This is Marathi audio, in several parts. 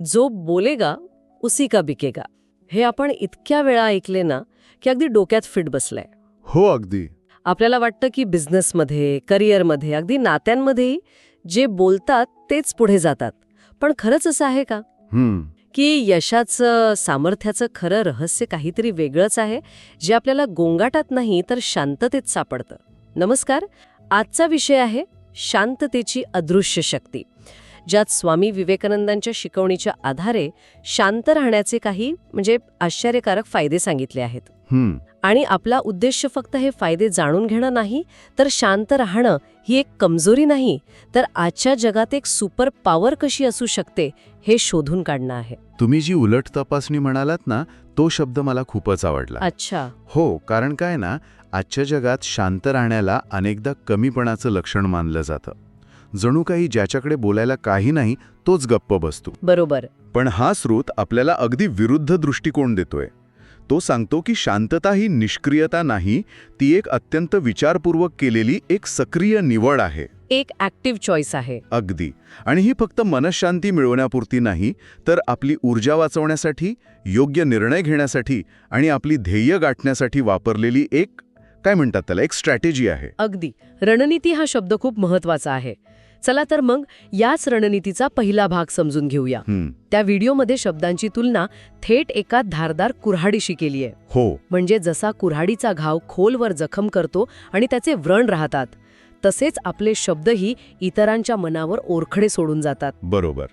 जो बोलेगा उसी का बिकेगा. हे आपण इतक्या वेळा ऐकले ना की अगदी डोक्यात फिट बसलंय. हो, अगदी. आपल्याला वाटतं की बिझनेसमध्ये, करिअरमध्ये, अगदी नात्यांमध्येही जे बोलतात तेच पुढे जातात. पण खरंच असं आहे का? की यशाचं, सामर्थ्याचं खरं रहस्य काहीतरी वेगळंच आहे, जे आपल्याला गोंगाटात नाही तर शांततेत सापडतं. नमस्कार. आजचा विषय आहे शांततेची अदृश्य शक्ती, ज्यात स्वामी विवेकानंदांच्या शिकवणीच्या आधारे शांत राहण्याचे काही आश्चर्यकारक फायदे सांगितले आहेत. आणि आपला उद्देश फक्त हे फायदे जाणून घेणं नाही, तर शांत राहणं ही एक कमजोरी नाही, तर आजच्या जगात एक सुपर पॉवर कशी असू शकते हे शोधून काढणं आहे. तुम्ही जी उलट तपासणी म्हणालात ना, तो शब्द मला खूपच आवडला. अच्छा. हो, कारण काय ना, आजच्या जगात शांत राहण्याला अनेकदा कमीपणाचं लक्षण मानलं जातं. जणू काही ज्याच्याकडे बोलायला काही नाही तोच गप्प बसतो. बरोबर. पण हा स्रोत आपल्याला अगदी विरुद्ध दृष्टिकोन देतोय. तो सांगतो की शांतता ही निष्क्रियता नाही, ती एक अत्यंत विचारपूर्वक केलेली एक सक्रिय निवड आहे. एक ॲक्टिव्ह चॉईस आहे. अगदी. आणि ही फक्त मनशांती मिळवण्यापुरती नाही, तर आपली ऊर्जा वाचवण्यासाठी, योग्य निर्णय घेण्यासाठी आणि आपली ध्येय गाठण्यासाठी वापरलेली एक, काय म्हणतात त्याला, एक स्ट्रॅटेजी आहे. अगदी. रणनीती हा शब्द खूप महत्वाचा आहे. चला तर मग याच रणनीतीचा पहिला भाग समजून घेऊया. त्या व्हिडिओमध्ये शब्दांची तुलना थेट एका धारदार कुऱ्हाडीशी केली आहे. हो. म्हणजे जसा कुऱ्हाडीचा घाव खोलवर जखम करतो आणि त्याचे व्रण राहतात, तसेच आपले शब्दही इतरांच्या मनावर ओरखडे सोडून जातात. बरोबर.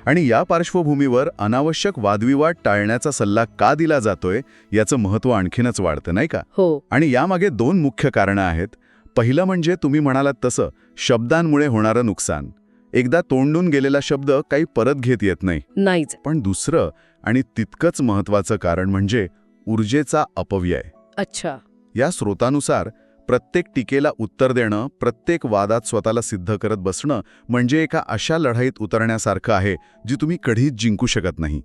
आणि या पार्श्वभूमीवर अनावश्यक वादविवाद टाळण्याचा सल्ला का दिला जातोय याचं महत्त्व आणखीनच वाढतं, नाही का? हो. आणि यामागे दोन मुख्य कारणं आहेत. पहिलं म्हणजे तुम्ही म्हणालात तसं शब्दांमुळे होणारं नुकसान. एकदा तोंडून गेलेला शब्द काही परत घेत येत नाहीच. पण दुसरं आणि तितकंच महत्त्वाचं कारण म्हणजे ऊर्जेचा अपव्यय. अच्छा. या स्रोतानुसार प्रत्येक टीकेला उत्तर देणं, प्रत्येक वादात स्वतःला सिद्ध करत बसणं म्हणजे एका अशा लढाईत उतरण्यासारखं आहे जी तुम्ही कधीच जिंकू शकत नाही.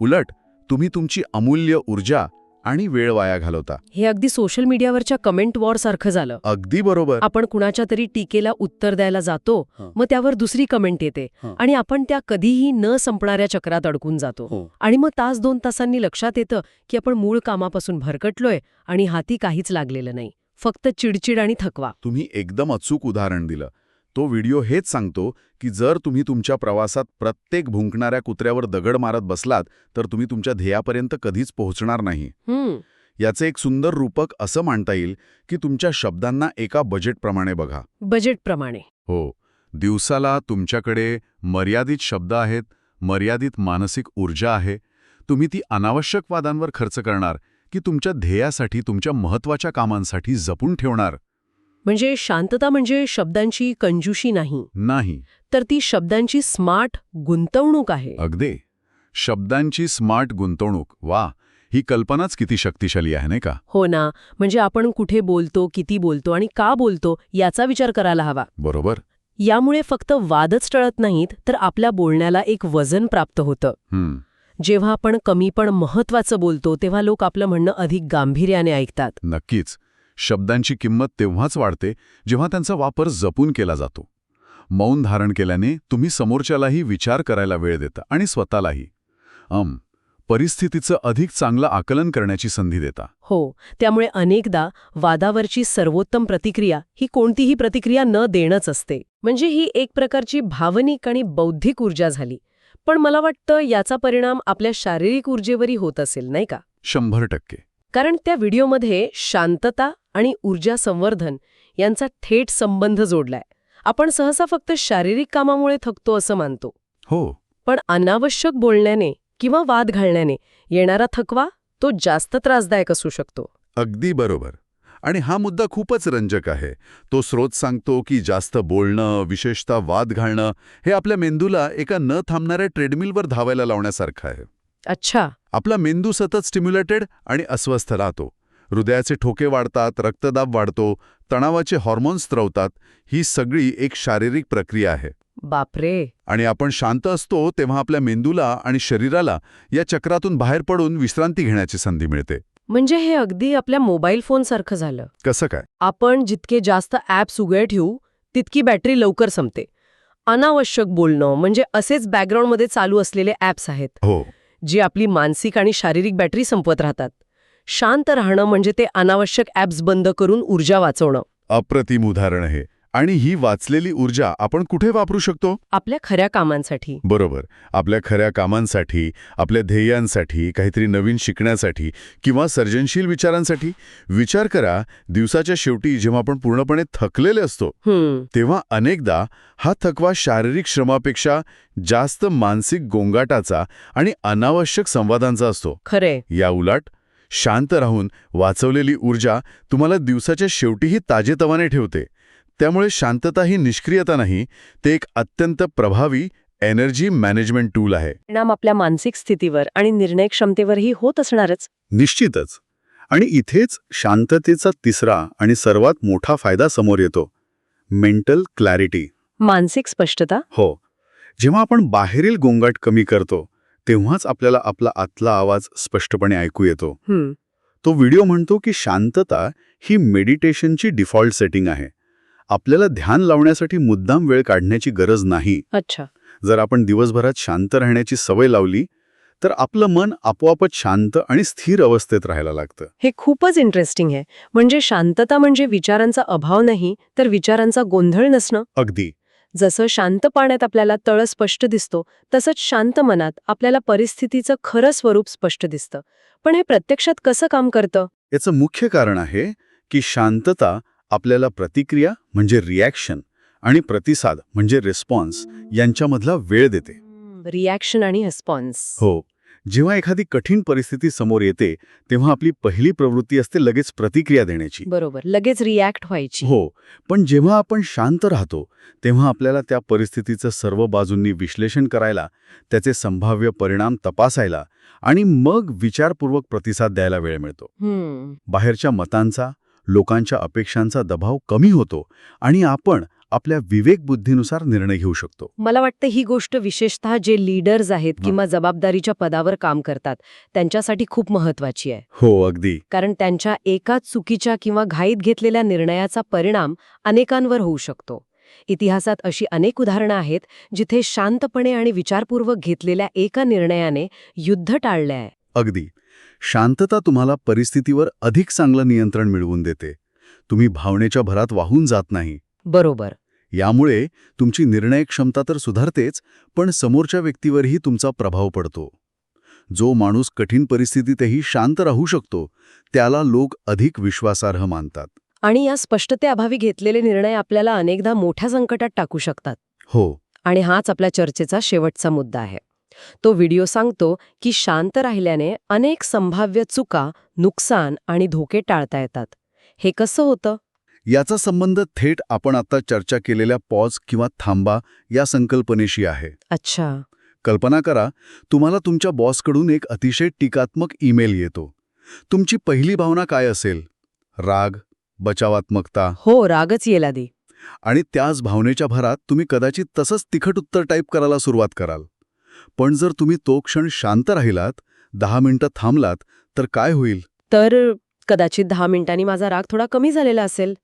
उलट तुम्ही तुमची अमूल्य ऊर्जा आणि वेळ वाया घालवता. हे अगदी सोशल मीडियावरच्या कमेंट वॉर सारखं झालं. अगदी बरोबर. आपण कुणाच्या तरी टीकेला उत्तर द्यायला जातो, मग त्यावर दुसरी कमेंट येते आणि आपण त्या कधीही न संपणाऱ्या चक्रात अडकून जातो. आणि मग तास 2 तासांनी लक्षात येतं की आपण मूळ कामापासून भरकटलोय आणि हाती काहीच लागलेलं नाही, फक्त चिडचिड आणि थकवा. तुम्ही एकदम अचूक उदाहरण दिलं. तो व्हिडिओ हेच सांगतो की जर तुम्ही तुमच्या प्रवासात प्रत्येक भुंकणाऱ्या कुत्र्यावर दगड मारत बसलात तर तुम्ही तुमच्या ध्येयापर्यंत कधीच पोहोचणार नाही. याचे एक सुंदर रूपक असं मांडता येईल की तुमच्या शब्दांना एका बजेटप्रमाणे बघा. बजेटप्रमाणे? हो. दिवसाला तुमच्याकडे मर्यादित शब्द आहेत, मर्यादित मानसिक ऊर्जा आहे. तुम्ही ती अनावश्यक वादांवर खर्च करणार की तुमच्या ध्येयासाठी, तुमच्या महत्त्वाच्या कामांसाठी जपून ठेवणार? म्हणजे शांतता म्हणजे शब्दांची कंजूशी नाही, तर ती शब्दांची स्मार्ट गुंतवणूक आहे. अगदी. शब्दांची स्मार्ट गुंतवणूक. वा, ही कल्पनाच किती शक्तिशाली आहे, नाही का? हो ना. म्हणजे आपण कुठे बोलतो, किती बोलतो आणि का बोलतो याचा विचार करायला हवा. बरोबर. यामुळे फक्त वादच टळत नाहीत, तर आपल्या बोलण्याला एक वजन प्राप्त होतं. जेव्हा आपण कमी पण महत्वाचं बोलतो तेव्हा लोक आपलं म्हणणं अधिक गांभीर्याने ऐकतात. नक्कीच. शब्दांची किंमत तेव्हाच वाढते जेव्हा त्यांचा वापर जपून केला जातो. मौन धारण केल्याने तुम्ही समोरच्यालाही विचार करायला वेळ देता आणि स्वतःलाही परिस्थितीचं अधिक चांगलं आकलन करण्याची संधी देता. हो. त्यामुळे अनेकदा वादावरची सर्वोत्तम प्रतिक्रिया ही कोणतीही प्रतिक्रिया न देणंच असते. म्हणजे ही एक प्रकारची भावनिक आणि बौद्धिक ऊर्जा झाली. पण मला वाटतं याचा परिणाम आपल्या शारीरिक ऊर्जेवरही होत असेल, नाही का? 100%. कारण त्या व्हिडिओमध्ये शांतता आणि ऊर्जा संवर्धन यांचा थेट संबंध जोडलाय. आपण सहसा फक्त शारीरिक कामामुळे थकतो असं मानतो. हो. पण अनावश्यक बोलण्याने किंवा वाद घालण्याने येणारा थकवा तो जास्त त्रासदायक असू शकतो. अगदी बरोबर. आणि हा मुद्दा खूपच रंजक आहे. तो स्रोत सांगतो की जास्त बोलणं, विशेषतः वाद घालणं, हे आपल्या मेंदूला एका न थांबणाऱ्या ट्रेडमिलवर धावायला लावण्यासारखं आहे. अच्छा. आपला मेंदू सतत स्टिम्युलेटेड आणि अस्वस्थ राहतो. हृदयाचे ठोके वाढतात, रक्तदाब वाढतो, तणावाचे हॉर्मोन्स स्त्रवतात. ही सगळी एक शारीरिक प्रक्रिया आहे. बापरे. आणि आपण शांत असतो तेव्हा आपल्या मेंदूला आणि शरीराला या चक्रातून बाहेर पडून विश्रांती घेण्याची संधी मिळते. म्हणजे हे अगदी आपल्या मोबाईल फोनसारखं झालं. कसं काय? आपण जितके जास्त ॲप्स उघडे ठेवू तितकी बॅटरी लवकर संपते अनावश्यक बोलणं म्हणजे असेच बॅकग्राऊंडमध्ये चालू असलेले ॲप्स आहेत हो. जी आपली मानसिक आणि शारीरिक बॅटरी संपवत राहतात. शांत राहणं म्हणजे ते अनावश्यक ॲप्स बंद करून ऊर्जा वाचवणं. अप्रतिम उदाहरण आहे. आणि ही वाचलेली ऊर्जा आपण कुठे वापरू शकतो? आपल्या खऱ्या कामांसाठी. बरोबर. आपल्या खऱ्या कामांसाठी, आपल्या ध्येयांसाठी, काहीतरी नवीन शिकण्यासाठी किंवा सर्जनशील विचारांसाठी. विचार करा, दिवसाच्या शेवटी जेव्हा आपण पूर्णपणे थकलेले असतो तेव्हा अनेकदा हा थकवा शारीरिक श्रमापेक्षा जास्त मानसिक गोंगाटाचा आणि अनावश्यक संवादांचा असतो. खरे. या उलट शांत राहून वाचवलेली ऊर्जा तुम्हाला दिवसाच्या शेवटीही ताजेतवाने ठेवते. त्यामुळे शांतता ही निष्क्रियता नाही, ते एक अत्यंत प्रभावी एनर्जी मॅनेजमेंट टूल आहे. परिणाम आपल्या मानसिक स्थितीवर आणि निर्णय क्षमतेवरही होत असणारच. निश्चितच. आणि इथेच शांततेचा तिसरा आणि सर्वात मोठा फायदा समोर येतो, मेंटल क्लॅरिटी. मानसिक स्पष्टता. हो. जेव्हा आपण बाहेरील गोंगाट कमी करतो तेव्हाच आपल्याला आपला आतला आवाज स्पष्टपणे ऐकू येतो. तो व्हिडिओ म्हणतो की शांतता ही मेडिटेशनची डिफॉल्ट सेटिंग आहे. आपल्याला ध्यान लावण्यासाठी मुद्दाम वेळ काढण्याची गरज नाही. अच्छा. जर आपण दिवसभरात शांत राहण्याची सवय लावली तर आपलं मन आपोआपच शांत आणि स्थिर अवस्थेत राहायला लागतं. हे खूपच इंटरेस्टिंग आहे. म्हणजे शांतता म्हणजे विचारांचा अभाव नाही, तर विचारांचा गोंधळ नसणं. अगदी. जसं शांत पाण्यात आपल्याला तळ स्पष्ट दिसतो, तसंच शांत मनात आपल्याला परिस्थितीचं खरं स्वरूप स्पष्ट दिसतं. पण हे प्रत्यक्षात कसं काम करतं? याचं मुख्य कारण आहे की शांतता आपल्याला प्रतिक्रिया म्हणजे रिॲक्शन आणि प्रतिसाद म्हणजे रिस्पॉन्स यांच्यामधला वेळ देते. रिॲक्शन आणि रिस्पॉन्स. हो. जेव्हा एखादी कठीण परिस्थिती समोर येते तेव्हा आपली पहिली प्रवृत्ती असते लगेच प्रतिक्रिया देण्याची. बरोबर, लगेच रिॲक्ट व्हायची. हो. पण जेव्हा आपण शांत राहतो तेव्हा आपल्याला त्या परिस्थितीचं सर्व बाजूंनी विश्लेषण करायला, त्याचे संभाव्य परिणाम तपासायला आणि मग विचारपूर्वक प्रतिसाद द्यायला वेळ मिळतो. बाहेरच्या मतांचा, लोकांच्या अपेक्षांचा दबाव कमी होतो आणि आपण आपल्या विवेकबुद्धीनुसार निर्णय घेऊ शकतो. मला वाटतं ही गोष्ट विशेषतः जे लीडर्स आहेत किंवा जबाबदारीच्या पदावर काम करतात त्यांच्यासाठी खूप महत्वाची आहे. हो, अगदी. कारण त्यांच्या एकाच चुकीच्या किंवा घाईत घेतलेल्या निर्णयाचा परिणाम अनेकांवर होऊ शकतो. इतिहासात अशी अनेक उदाहरणं आहेत जिथे शांतपणे आणि विचारपूर्वक घेतलेल्या एका निर्णयाने युद्ध टाळले आहे. अगदी. शांतता तुम्हाला परिस्थितीवर अधिक चांगलं नियंत्रण मिळवून देते. तुम्ही भावनेच्या भरात वाहून जात नाही. बरोबर. यामुळे तुमची निर्णय क्षमता तर सुधारतेच, पण समोरच्या व्यक्तीवरही तुमचा प्रभाव पडतो. जो माणूस कठीण परिस्थितीतही शांत राहू शकतो त्याला लोक अधिक विश्वासार्ह मानतात. आणि या स्पष्टतेअभावी घेतलेले निर्णय आपल्याला अनेकदा मोठ्या संकटात टाकू शकतात. हो. आणि हाच आपल्या चर्चेचा शेवटचा मुद्दा आहे. तो व्हिडिओ सांगतो की शांत राहिल्याने अनेक संभाव्य चुका, नुकसान आणि धोके टाळता येतात. हे कसं होतं? याचा संबंध थेट आपण आता चर्चा केलेल्या पॉज किंवा थांबा या संकल्पनेशी आहे. अच्छा. कल्पना करा, तुम्हाला तुमच्या बॉसकडून एक अतिशय टीकात्मक ईमेल येतो. तुमची पहिली भावना काय असेल? राग, बचावात्मकता. हो, रागच येईल आधी. आणि त्याच भावनेच्या भरात तुम्ही कदाचित तसंच तिखट उत्तर टाईप करायला सुरुवात कराल. पण जर तुम्ही तो क्षण शांत राहिलात, 10 मिनिटं थांबलात, तर काय होईल? तर कदाचित 10 मिनिटांनी माझा राग थोडा कमी झालेला असेल.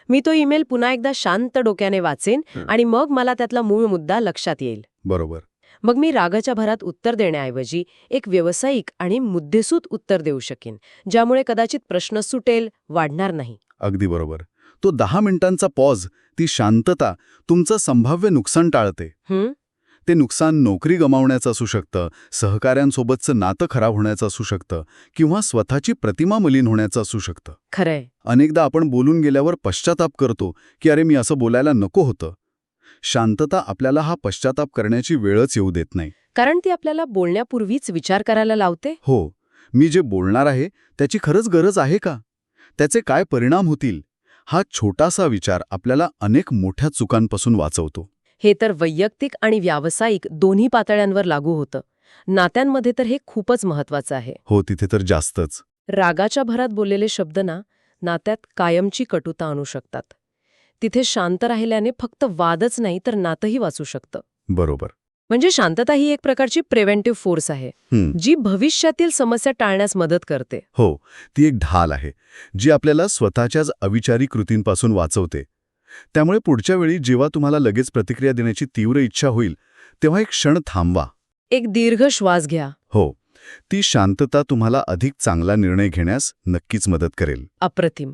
मी तो ईमेल पुन्हा एकदा शांत डोक्याने वाचेन आणि मग मला त्यातला मूळ मुद्दा लक्षात येईल. बरोबर. मग मी रागाच्या भरात उत्तर देण्याऐवजी एक व्यावसायिक आणि मुद्देसूद उत्तर देऊ शकेन, ज्यामुळे कदाचित प्रश्न सुटेल, वाढणार नाही. अगदी बरोबर. तो 10 मिनिटांचा पॉज, ती शांतता तुमचं संभाव्य नुकसान टाळते. ते नुकसान नोकरी गमावण्याचं असू शकतं, सहकाऱ्यांसोबतचं नातं खराब होण्याचं असू शकतं किंवा स्वतःची प्रतिमा मलिन होण्याचं असू शकतं. खरंय. अनेकदा आपण बोलून गेल्यावर पश्चाताप करतो की अरे मी असं बोलायला नको होतं. शांतता आपल्याला हा पश्चाताप करण्याची वेळच येऊ देत नाही. कारण ती आपल्याला बोलण्यापूर्वीच विचार करायला लावते. हो, मी जे बोलणार आहे त्याची खरंच गरज आहे का? त्याचे काय परिणाम होतील? हा छोटासा विचार आपल्याला अनेक मोठ्या चुकांपासून वाचवतो. हे तर वैयक्तिक आणि व्यावसायिक दोन्ही पातळ्यांवर लागू होतं. नात्यांमध्ये तर हे खूपच महत्वाचं आहे. हो, तिथे तर जास्तच. रागाच्या भरात बोललेले शब्द नात्यात कायमची कटुता आणू शकतात. तिथे शांत राहिल्याने फक्त वादच नाही तर नातंही वाचू शकतं. बरोबर. म्हणजे शांतता ही एक प्रकारची प्रिव्हेंटिव्ह फोर्स आहे, जी भविष्यातील समस्या टाळण्यास मदत करते. हो, ती एक ढाल आहे जी आपल्याला स्वतःच्याच अविचारी कृतींपासून वाचवते. त्यामुळे पुढच्या वेळी जेव्हा तुम्हाला लगेच प्रतिक्रिया देण्याची तीव्र इच्छा होईल तेव्हा एक क्षण थांबवा. एक दीर्घ श्वास घ्या. हो, ती शांतता तुम्हाला अधिक चांगला निर्णय घेण्यास नक्कीच मदत करेल. अप्रतिम.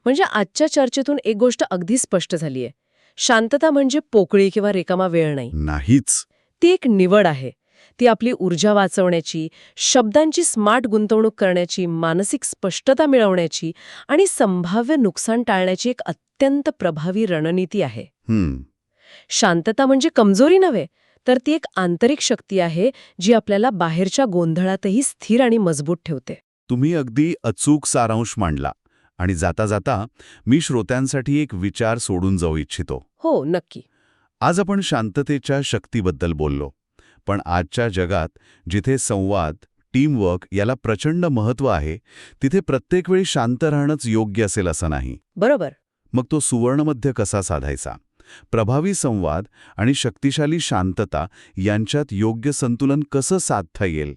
म्हणजे आजच्या चर्चेतून एक गोष्ट अगदी स्पष्ट झालीय. शांतता म्हणजे पोकळी किंवा रिकामा वेळ नाही. नाहीच. ती एक निवड आहे. ती आपली ऊर्जा वाचवण्याची, शब्दांची स्मार्ट गुंतवणूक करण्याची, मानसिक स्पष्टता मिळवण्याची आणि संभाव्य नुकसान टाळण्याची एक अत्यंत प्रभावी रणनीती आहे. शांतता म्हणजे कमजोरी नव्हे, तर ती एक आंतरिक शक्ती आहे जी आपल्याला बाहेरच्या गोंधळातही स्थिर आणि मजबूत ठेवते. तुम्ही अगदी अचूक सारांश मांडला. आणि जाता जाता मी श्रोत्यांसाठी एक विचार सोडून जाऊ इच्छितो. हो, नक्की. आज आपण शांततेच्या शक्तीबद्दल बोललो, पण आजच्या जगात जिथे संवाद, टीमवर्क याला प्रचंड महत्त्व आहे, तिथे प्रत्येक वेळी शांत राहणंच योग्य असेल असं नाही. बरोबर. मग तो सुवर्णमध्य कसा साधायचा? प्रभावी संवाद आणि शक्तिशाली शांतता यांच्यात योग्य संतुलन कसं साधता येईल?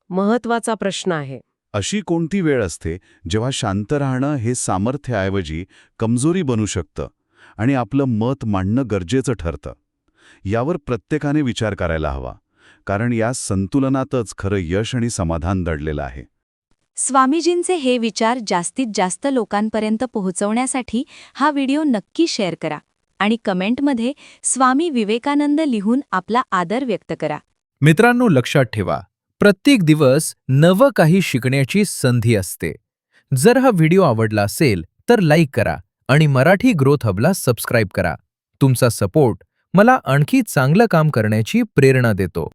महत्वाचा प्रश्न आहे. अशी कोणती वेळ असते जेव्हा शांत राहणं हे सामर्थ्याऐवजी कमजोरी बनू शकतं आणि आपलं मत मांडणं गरजेचं ठरतं? यावर प्रत्येकाने विचार करायला हवा, कारण या संतुलनातच खरं यश आणि समाधान दडलेलं आहे. स्वामीजींचे हे विचार जास्तीत जास्त लोकांपर्यंत पोहोचवण्यासाठी हा व्हिडिओ नक्की शेअर करा आणि कमेंटमध्ये स्वामी विवेकानंद लिहून आपला आदर व्यक्त करा. मित्रांनो, लक्षात ठेवा, प्रत्येक दिवस नवं काही शिकण्याची संधी असते. जर हा व्हिडिओ आवडला असेल तर लाईक करा आणि मराठी ग्रोथ हबला सबस्क्राईब करा. तुमचा सपोर्ट मला आणखी चांगलं काम करण्याची प्रेरणा देतो.